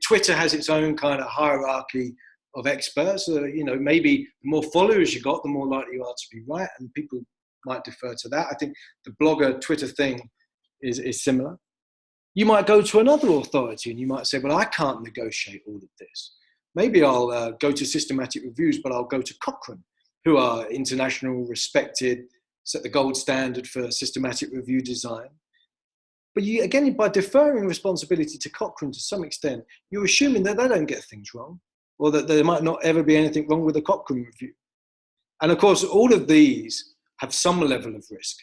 Twitter has its own kind of hierarchy of experts. Maybe the more followers you got, the more likely you are to be right, and people might defer to that. I think the blogger Twitter thing is similar. You might go to another authority and you might say, well, I can't negotiate all of this. Maybe I'll go to systematic reviews, but I'll go to Cochrane, who are international, respected, set the gold standard for systematic review design. But again, by deferring responsibility to Cochrane to some extent, you're assuming that they don't get things wrong, or that there might not ever be anything wrong with a Cochrane review. And of course, all of these have some level of risk.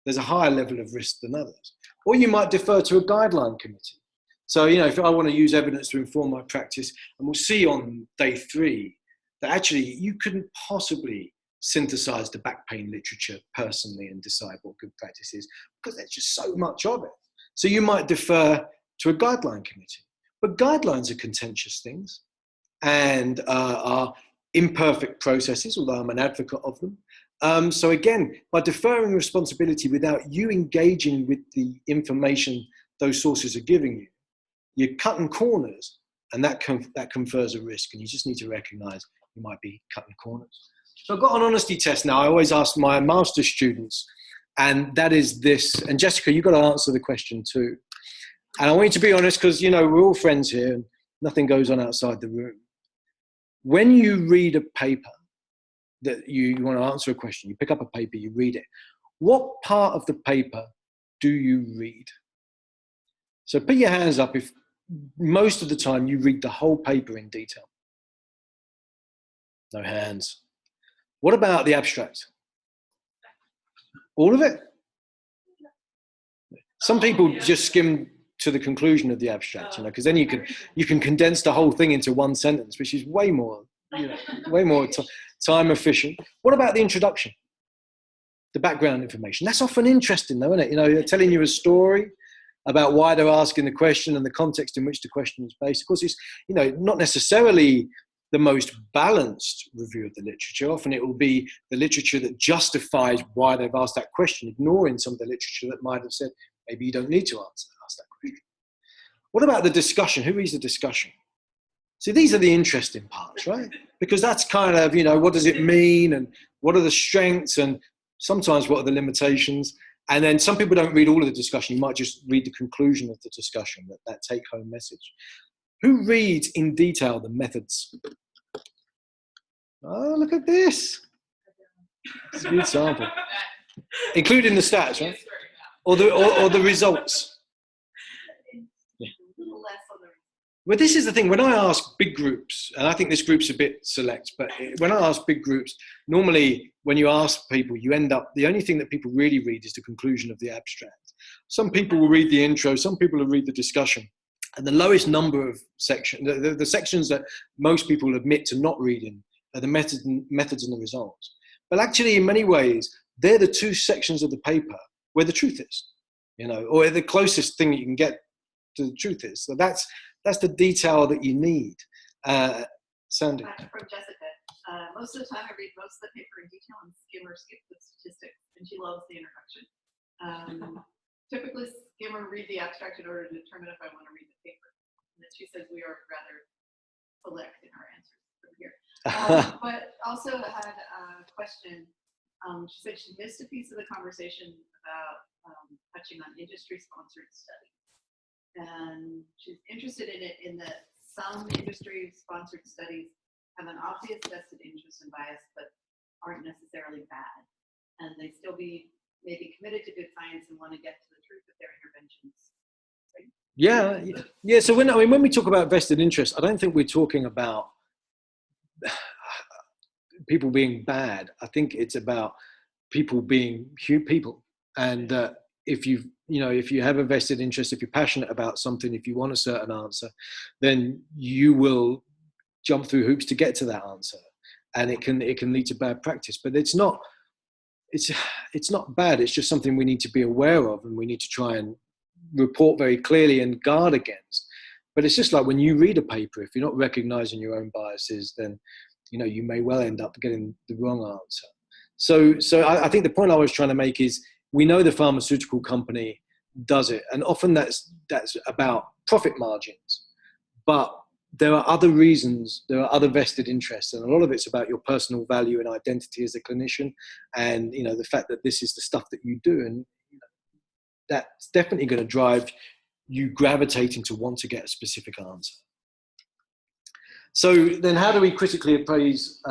There's a higher level of risk than others. Or you might defer to a guideline committee. So, if I want to use evidence to inform my practice, and we'll see on day 3 that actually you couldn't possibly synthesize the back pain literature personally and decide what good practice is, because there's just so much of it. So you might defer to a guideline committee. But guidelines are contentious things and are imperfect processes, although I'm an advocate of them. So again, by deferring responsibility without you engaging with the information those sources are giving you, you're cutting corners, and that confers a risk, and you just need to recognize you might be cutting corners. So I've got an honesty test now. I always ask my master's students, and that is this. And Jessica, you've got to answer the question too. And I want you to be honest, because, we're all friends here, and nothing goes on outside the room. When you read a paper that you want to answer a question, you pick up a paper, you read it. What part of the paper do you read? So put your hands up if most of the time you read the whole paper in detail. No hands. What about the abstract? All of it? Some people just skim to the conclusion of the abstract, you know, because then you can condense the whole thing into one sentence, which is way more, you know, way more time efficient. What about the introduction? The background information. That's often interesting though, isn't it? You know, they're telling you a story about why they're asking the question and the context in which the question is based. Of course, it's, you know, not necessarily the most balanced review of the literature. Often it will be the literature that justifies why they've asked that question, ignoring some of the literature that might have said, maybe you don't need to ask that question. What about the discussion? Who reads the discussion? See, these are the interesting parts, right? Because that's kind of, you know, what does it mean and what are the strengths and sometimes what are the limitations? And then some people don't read all of the discussion. You might just read the conclusion of the discussion, that take-home message. Who reads in detail the methods? Oh, look at this. It's a good sample. Including the stats, right? Or the results. Well, this is the thing. When I ask big groups, and I think this group's a bit select, but when I ask big groups, normally when you ask people, you end up, the only thing that people really read is the conclusion of the abstract. Some people will read the intro, some people will read the discussion. And the lowest number of sections, the sections that most people admit to not reading are the methods and the results. But actually, in many ways, they're the two sections of the paper where the truth is, you know, or the closest thing you can get to the truth is. So that's the detail that you need. Sandy. From Jessica, most of the time I read most of the paper in detail and skim or skip the statistics, and she loves the introduction. Typically skim or read the abstract in order to determine if I want to read the paper. And then she says we are rather select in our answers from here. But also had a question. She said she missed a piece of the conversation about touching on industry-sponsored study. And she's interested in it in that some industry-sponsored studies have an obvious vested interest and bias, but aren't necessarily bad. And they still maybe committed to good science and want to get to the truth of their interventions. Right? Yeah. So when we talk about vested interest, I don't think we're talking about people being bad. I think it's about people being people. And if you have a vested interest, if you're passionate about something, if you want a certain answer, then you will jump through hoops to get to that answer, and it can lead to bad practice. But it's not bad. It's just something we need to be aware of, and we need to try and report very clearly and guard against. But it's just like when you read a paper, if you're not recognizing your own biases, then you may well end up getting the wrong answer. So I think the point I was trying to make is, we know the pharmaceutical company does it, and often that's about profit margins. But there are other reasons, there are other vested interests, and a lot of it's about your personal value and identity as a clinician, and the fact that this is the stuff that you do, and that's definitely going to drive you gravitating to want to get a specific answer. So then, how do we critically appraise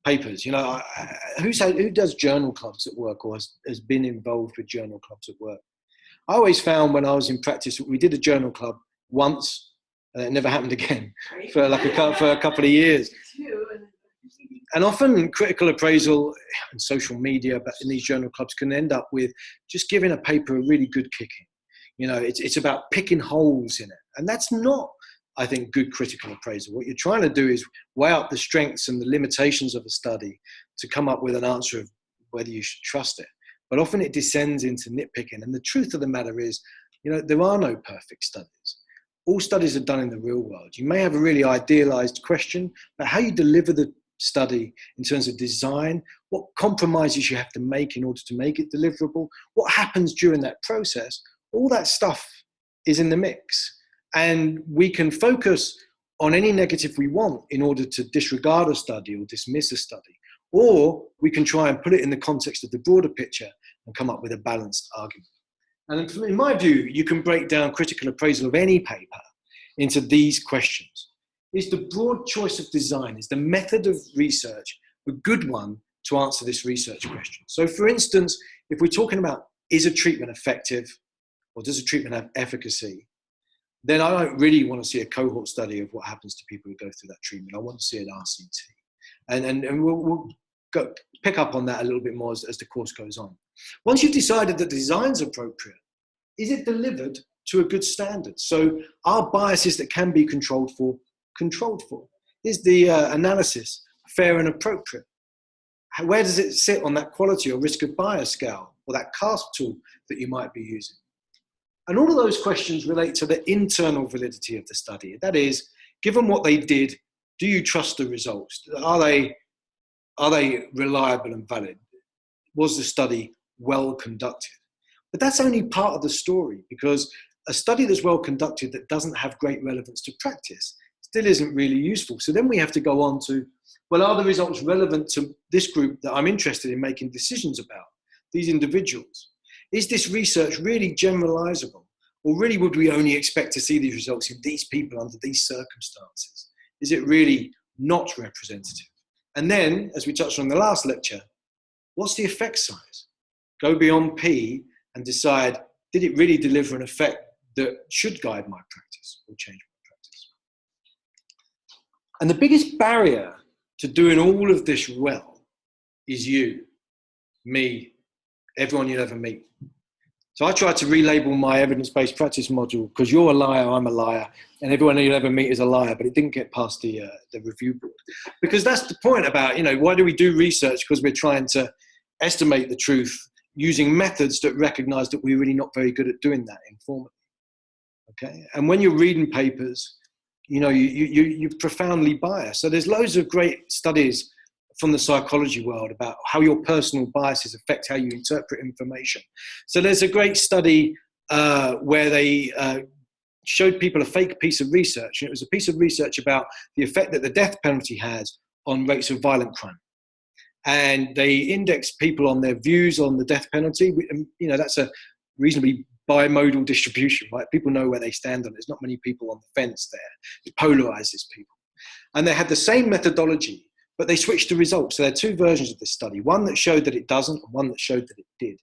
papers? Who does journal clubs at work, or has been involved with journal clubs at work? I always found when I was in practice, we did a journal club once, and it never happened again for a couple of years. And often critical appraisal and social media, but in these journal clubs, can end up with just giving a paper a really good kicking. It's about picking holes in it, and that's not, I think, good critical appraisal. What you're trying to do is weigh up the strengths and the limitations of a study to come up with an answer of whether you should trust it. But often it descends into nitpicking. And the truth of the matter is, there are no perfect studies. All studies are done in the real world. You may have a really idealized question, but how you deliver the study in terms of design, what compromises you have to make in order to make it deliverable, what happens during that process, all that stuff is in the mix. And we can focus on any negative we want in order to disregard a study or dismiss a study. Or we can try and put it in the context of the broader picture and come up with a balanced argument. And in my view, you can break down critical appraisal of any paper into these questions. Is the broad choice of design, is the method of research a good one to answer this research question? So for instance, if we're talking about, is a treatment effective, or does a treatment have efficacy, then I don't really want to see a cohort study of what happens to people who go through that treatment. I want to see an RCT. And we'll pick up on that a little bit more as the course goes on. Once you've decided that the design's appropriate, is it delivered to a good standard. So are biases that can be controlled for, controlled for? Is the analysis fair and appropriate? Where does it sit on that quality or risk of bias scale, or that CASP tool that you might be using? And all of those questions relate to the internal validity of the study. That is, given what they did, do you trust the results? Are they reliable and valid? Was the study well conducted? But that's only part of the story, because a study that's well conducted that doesn't have great relevance to practice still isn't really useful. So then we have to go on to, well, are the results relevant to this group that I'm interested in making decisions about, these individuals? Is this research really generalizable? Or really would we only expect to see these results in these people under these circumstances? Is it really not representative? And then, as we touched on in the last lecture, what's the effect size? Go beyond P and decide, did it really deliver an effect that should guide my practice or change my practice? And the biggest barrier to doing all of this well is you, me, everyone you'll ever meet. So I tried to relabel my evidence-based practice module because you're a liar, I'm a liar, and everyone you'll ever meet is a liar, but it didn't get past the review board. Because that's the point about, why do we do research? Because we're trying to estimate the truth using methods that recognize that we're really not very good at doing that informally. Okay? And when you're reading papers, you're profoundly biased. So there's loads of great studies from the psychology world about how your personal biases affect how you interpret information. So there's a great study where they showed people a fake piece of research, and it was a piece of research about the effect that the death penalty has on rates of violent crime. And they indexed people on their views on the death penalty. That's a reasonably bimodal distribution, right? People know where they stand on it. There's not many people on the fence there. It polarizes people. And they had the same methodology, but they switched the results. So there are two versions of this study, one that showed that it doesn't and one that showed that it did.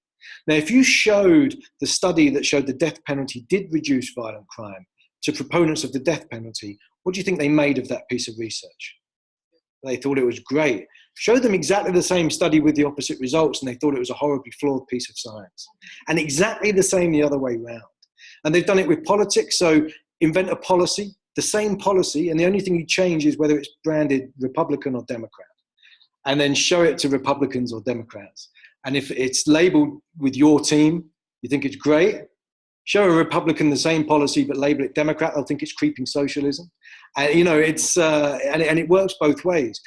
Now, if you showed the study that showed the death penalty did reduce violent crime to proponents of the death penalty, what do you think they made of that piece of research? They thought it was great. Show them exactly the same study with the opposite results, and they thought it was a horribly flawed piece of science. And exactly the same the other way round. And they've done it with politics. So invent a policy, the same policy, and the only thing you change is whether it's branded Republican or Democrat. And then show it to Republicans or Democrats. And if it's labeled with your team, you think it's great. Show a Republican the same policy but label it Democrat, they'll think it's creeping socialism. And and it works both ways.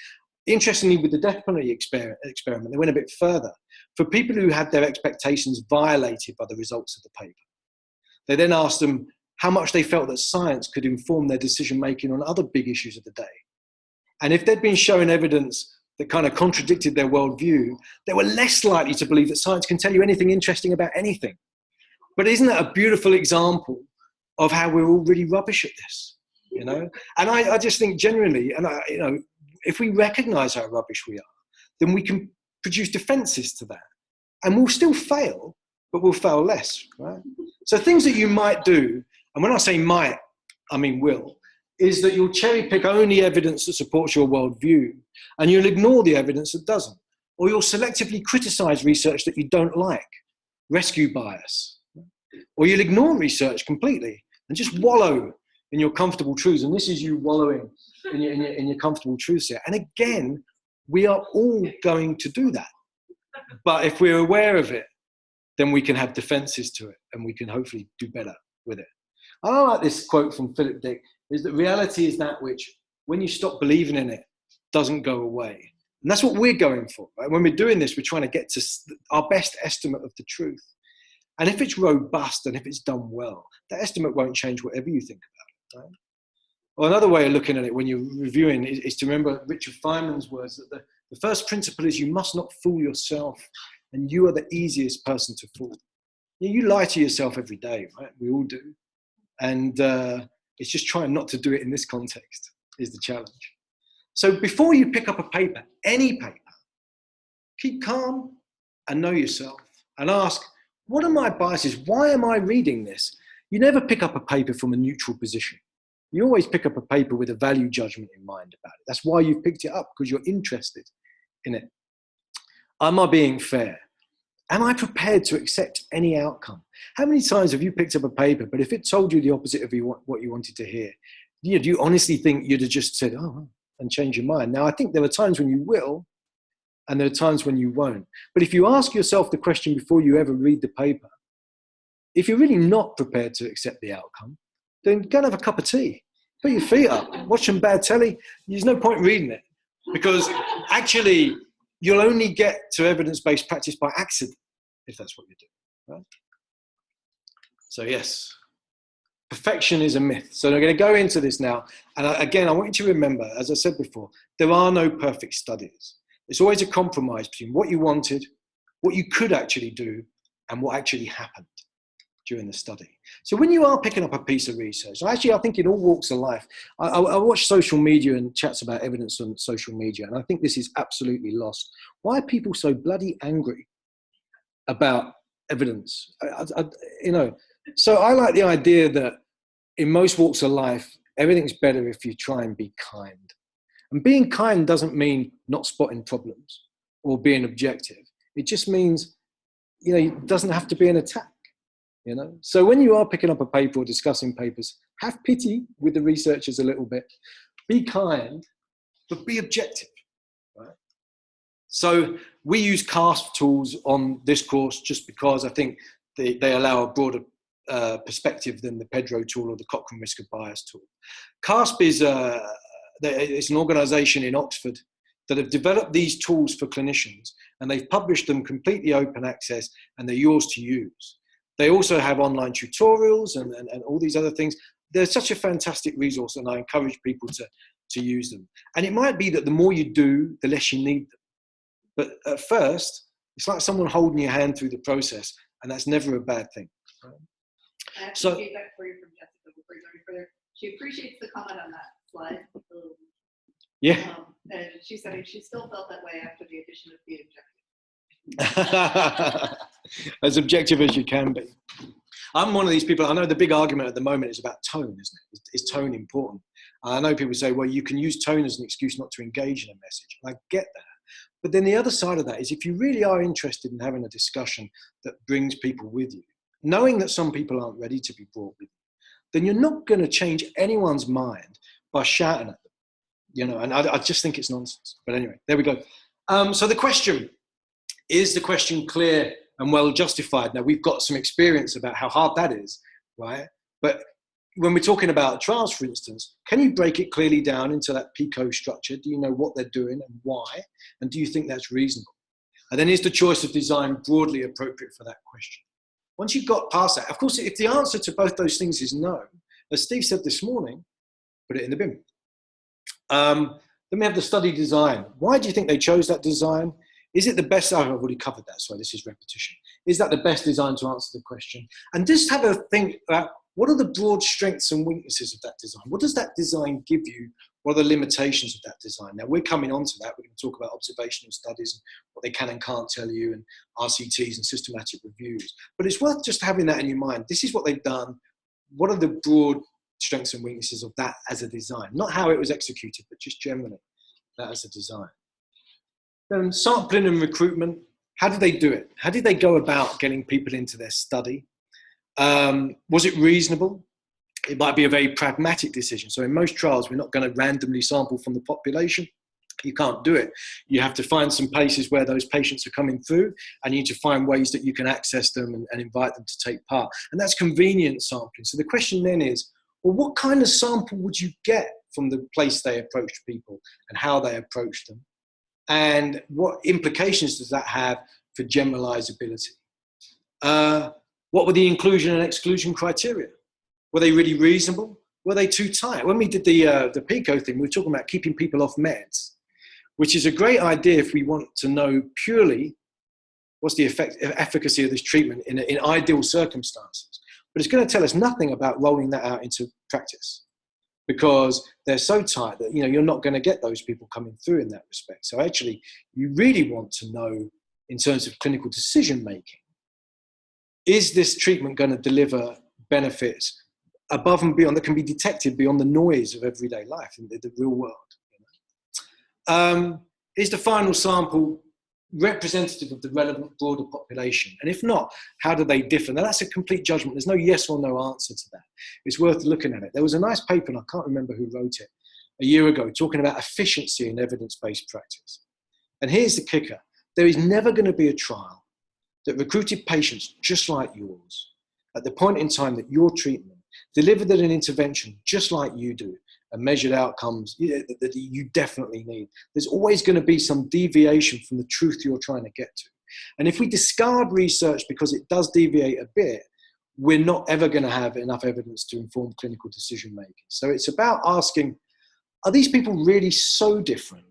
Interestingly, with the death penalty experiment, they went a bit further. For people who had their expectations violated by the results of the paper, they then asked them how much they felt that science could inform their decision-making on other big issues of the day. And if they'd been shown evidence that kind of contradicted their worldview, they were less likely to believe that science can tell you anything interesting about anything. But isn't that a beautiful example of how we're all really rubbish at this? And I just think genuinely, if we recognize how rubbish we are, then we can produce defenses to that. And we'll still fail, but we'll fail less, right? So things that you might do, and when I say might, I mean will, is that you'll cherry pick only evidence that supports your worldview, and you'll ignore the evidence that doesn't. Or you'll selectively criticize research that you don't like, rescue bias. Or you'll ignore research completely and just wallow in your comfortable truths. And this is you wallowing in your comfortable truths here. And again, we are all going to do that. But if we're aware of it, then we can have defenses to it and we can hopefully do better with it. I like this quote from Philip Dick, is that reality is that which, when you stop believing in it, doesn't go away. And that's what we're going for. Right? When we're doing this, we're trying to get to our best estimate of the truth. And if it's robust and if it's done well, that estimate won't change whatever you think about it. Right? Or another way of looking at it when you're reviewing is to remember Richard Feynman's words that the first principle is you must not fool yourself, and you are the easiest person to fool. You lie to yourself every day, right? We all do. And it's just trying not to do it in this context is the challenge. So before you pick up a paper, any paper, keep calm and know yourself and ask, what are my biases? Why am I reading this? You never pick up a paper from a neutral position. You always pick up a paper with a value judgment in mind about it. That's why you've picked it up, because you're interested in it. Am I being fair? Am I prepared to accept any outcome? How many times have you picked up a paper, but if it told you the opposite of what you wanted to hear, do you honestly think you'd have just said, oh, and change your mind? Now, I think there are times when you will, and there are times when you won't. But if you ask yourself the question before you ever read the paper, if you're really not prepared to accept the outcome, then go and have a cup of tea. Put your feet up, watch some bad telly. There's no point reading it, because actually you'll only get to evidence-based practice by accident, if that's what you do, right? So yes, perfection is a myth. So I'm going to go into this now. And again, I want you to remember, as I said before, there are no perfect studies. It's always a compromise between what you wanted, what you could actually do, and what actually happened during the study. So when you are picking up a piece of research, I think in all walks of life, I watch social media and chats about evidence on social media, and I think this is absolutely lost. Why are people so bloody angry about evidence? So I like the idea that in most walks of life, everything's better if you try and be kind. And being kind doesn't mean not spotting problems or being objective. It just means, it doesn't have to be an attack. So when you are picking up a paper or discussing papers, have pity with the researchers a little bit, be kind, but be objective, right? So we use CASP tools on this course just because I think they allow a broader perspective than the Pedro tool or the Cochrane risk of bias tool. CASP is it's an organization in Oxford that have developed these tools for clinicians, and they've published them completely open access, and they're yours to use. They also have online tutorials and all these other things. They're such a fantastic resource, and I encourage people to use them. And it might be that the more you do, the less you need them. But at first, it's like someone holding your hand through the process, and that's never a bad thing. Right? I have So- some feedback for you from Jessica before you go any further. She appreciates the comment on that slide. Yeah. And she said she still felt that way after the addition of the objective. As objective as you can be. I'm one of these people, I know the big argument at the moment is about tone, isn't it? Is tone important? I know people say, well, you can use tone as an excuse not to engage in a message. And I get that. But then the other side of that is if you really are interested in having a discussion that brings people with you, knowing that some people aren't ready to be brought with you, then you're not going to change anyone's mind by shouting at them. And I just think it's nonsense. But anyway, there we go. So the question, is the question clear and well justified? Now, we've got some experience about how hard that is, right? But when we're talking about trials, for instance, can you break it clearly down into that PICO structure? Do you know what they're doing and why? And do you think that's reasonable? And then is the choice of design broadly appropriate for that question? Once you've got past that, of course, if the answer to both those things is no, as Steve said this morning, put it in the bin. Then we have the study design. Why do you think they chose that design? Is it the best? I've already covered that, so this is repetition. Is that the best design to answer the question? And just have a think about what are the broad strengths and weaknesses of that design? What does that design give you? What are the limitations of that design? Now, we're coming on to that. We're going to talk about observational studies and what they can and can't tell you, and RCTs and systematic reviews. But it's worth just having that in your mind. This is what they've done. What are the broad strengths and weaknesses of that as a design? Not how it was executed, but just generally that as a design. Then sampling and recruitment, how did they do it? How did they go about getting people into their study? Was it reasonable? It might be a very pragmatic decision. So in most trials, we're not going to randomly sample from the population. You can't do it. You have to find some places where those patients are coming through, and you need to find ways that you can access them and invite them to take part. And that's convenient sampling. So the question then is, well, what kind of sample would you get from the place they approached people and how they approached them? And what implications does that have for generalizability? What were the inclusion and exclusion criteria? Were they really reasonable? Were they too tight? When we did the PICO thing, we were talking about keeping people off meds, which is a great idea if we want to know purely what's the efficacy of this treatment in ideal circumstances. But it's going to tell us nothing about rolling that out into practice, because they're so tight that you're not going to get those people coming through in that respect. So actually, you really want to know, in terms of clinical decision making, is this treatment going to deliver benefits above and beyond that can be detected beyond the noise of everyday life in the real world? Is the final sample representative of the relevant broader population? And if not, how do they differ? Now, that's a complete judgment. There's no yes or no answer to that. It's worth looking at it. There was a nice paper, and I can't remember who wrote it, a year ago, talking about efficiency in evidence-based practice. And here's the kicker. There is never going to be a trial that recruited patients just like yours at the point in time that your treatment delivered an intervention just like you do and measured outcomes that you definitely need. There's always going to be some deviation from the truth you're trying to get to. And if we discard research because it does deviate a bit, we're not ever going to have enough evidence to inform clinical decision making. So it's about asking, are these people really so different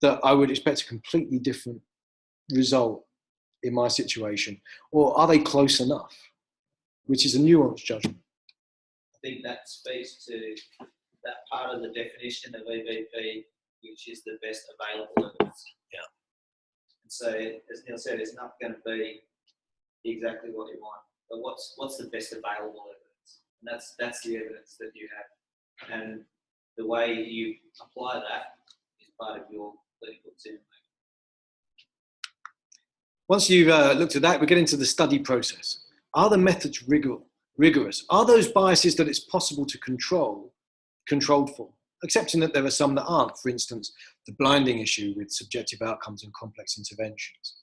that I would expect a completely different result in my situation? Or are they close enough? Which is a nuanced judgment. I think that speaks to that part of the definition of EVP, which is the best available evidence. Yeah. And so, as Neil said, it's not going to be exactly what you want, but what's the best available evidence? And that's the evidence that you have. And the way you apply that is part of your clinical decision making. Once you've looked at that, we get into the study process. Are the methods rigorous? Are those biases that it's possible to controlled for? Accepting that there are some that aren't, for instance, the blinding issue with subjective outcomes and complex interventions.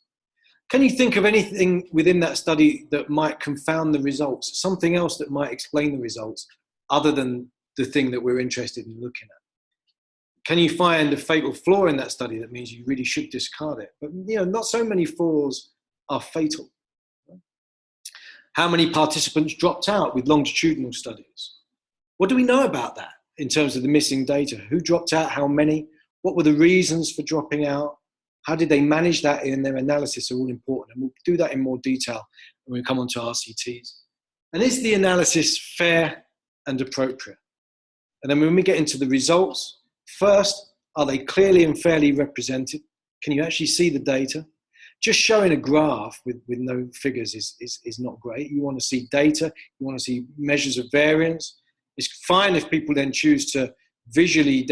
Can you think of anything within that study that might confound the results? Something else that might explain the results other than the thing that we're interested in looking at? Can you find a fatal flaw in that study that means you really should discard it? But not so many flaws are fatal. How many participants dropped out with longitudinal studies? What do we know about that in terms of the missing data? Who dropped out? How many? What were the reasons for dropping out? How did they manage that in their analysis are all important. And we'll do that in more detail when we come on to RCTs. And is the analysis fair and appropriate? And then when we get into the results, first, are they clearly and fairly represented? Can you actually see the data? Just showing a graph with no figures is not great. You want to see data. You want to see measures of variance. It's fine if people then choose to visually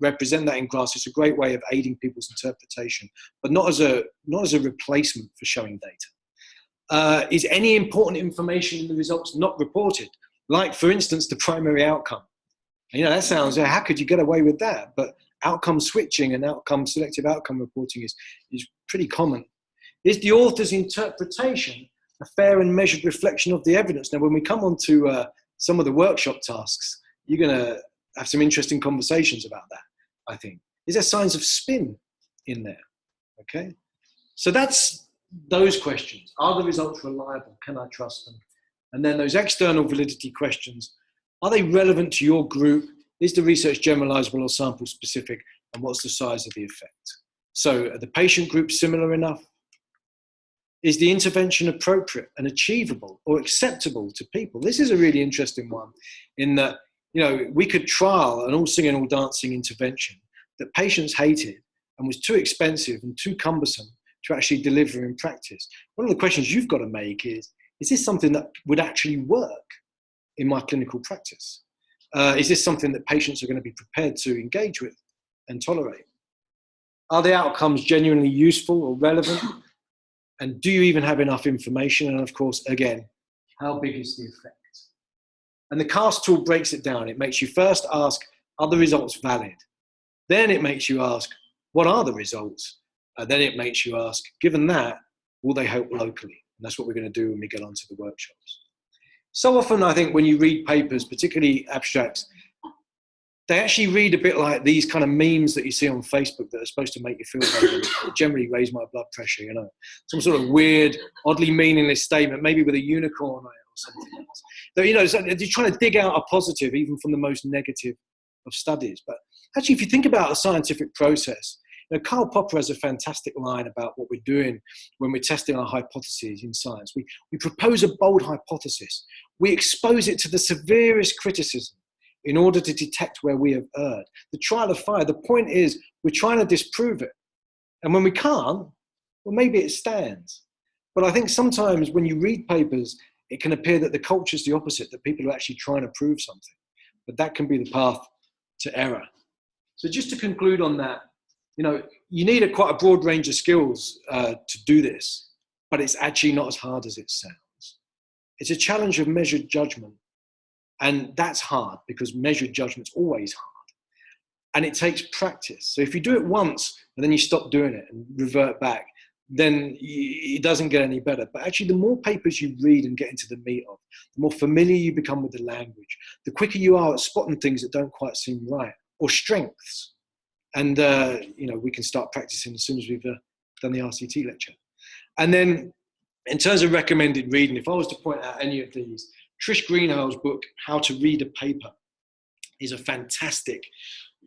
represent that in graphs. It's a great way of aiding people's interpretation, but not as a replacement for showing data. Is any important information in the results not reported? Like, for instance, the primary outcome. That sounds, how could you get away with that? But outcome switching and selective outcome reporting is pretty common. Is the author's interpretation a fair and measured reflection of the evidence? Now, when we come on to some of the workshop tasks, you're going to have some interesting conversations about that, I think. Is there signs of spin in there? Okay. So that's those questions. Are the results reliable? Can I trust them? And then those external validity questions. Are they relevant to your group? Is the research generalizable or sample specific? And what's the size of the effect? So are the patient groups similar enough? Is the intervention appropriate and achievable or acceptable to people? This is a really interesting one in that, we could trial an all singing, all dancing intervention that patients hated and was too expensive and too cumbersome to actually deliver in practice. One of the questions you've got to make is this something that would actually work in my clinical practice? Is this something that patients are going to be prepared to engage with and tolerate? Are the outcomes genuinely useful or relevant? And do you even have enough information? And of course, again, how big is the effect? And the CASP tool breaks it down. It makes you first ask, are the results valid? Then it makes you ask, what are the results? And then it makes you ask, given that, will they help locally? And that's what we're going to do when we get onto the workshops. So often, I think when you read papers, particularly abstracts, they actually read a bit like these kind of memes that you see on Facebook that are supposed to make you feel better. They generally raise my blood pressure, some sort of weird, oddly meaningless statement, maybe with a unicorn on it or something else. So, they're trying to dig out a positive even from the most negative of studies. But actually, if you think about a scientific process, Karl Popper has a fantastic line about what we're doing when we're testing our hypotheses in science. We propose a bold hypothesis. We expose it to the severest criticism in order to detect where we have erred. The trial of fire, the point is we're trying to disprove it. And when we can't, well, maybe it stands. But I think sometimes when you read papers, it can appear that the culture is the opposite, that people are actually trying to prove something. But that can be the path to error. So just to conclude on that, You know, you need quite a broad range of skills to do this, but it's actually not as hard as it sounds. It's a challenge of measured judgment. And that's hard because measured judgment's always hard. And it takes practice. So if you do it once and then you stop doing it and revert back, then it doesn't get any better. But actually, the more papers you read and get into the meat of, the more familiar you become with the language, the quicker you are at spotting things that don't quite seem right, or strengths. And, you know, we can start practicing as soon as we've done the RCT lecture. And then in terms of recommended reading, if I was to point out any of these, Trish Greenhill's book, How to Read a Paper, is a fantastic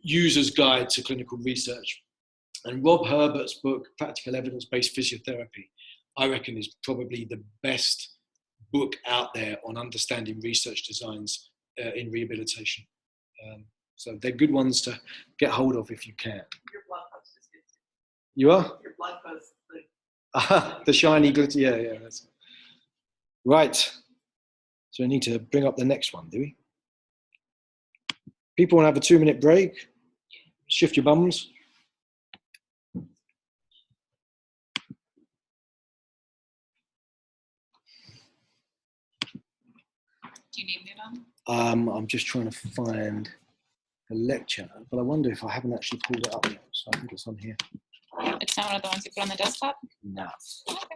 user's guide to clinical research. And Rob Herbert's book, Practical Evidence-Based Physiotherapy, I reckon is probably the best book out there on understanding research designs in rehabilitation. So they're good ones to get hold of if you can. Your blog post is good. You are? Your blog post, The shiny glitter, yeah. That's right. So we need to bring up the next one, do we? People want to have a 2-minute break. Shift your bums. Do you need it on? I'm just trying to find a lecture, but I wonder if I haven't actually pulled it up yet. So I think it's on here. It's not one of the ones you put on the desktop? No. Okay.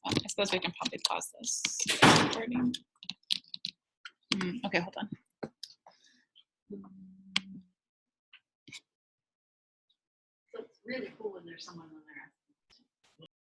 I suppose we can probably pause this recording. Okay, hold on. so it's really cool when there's someone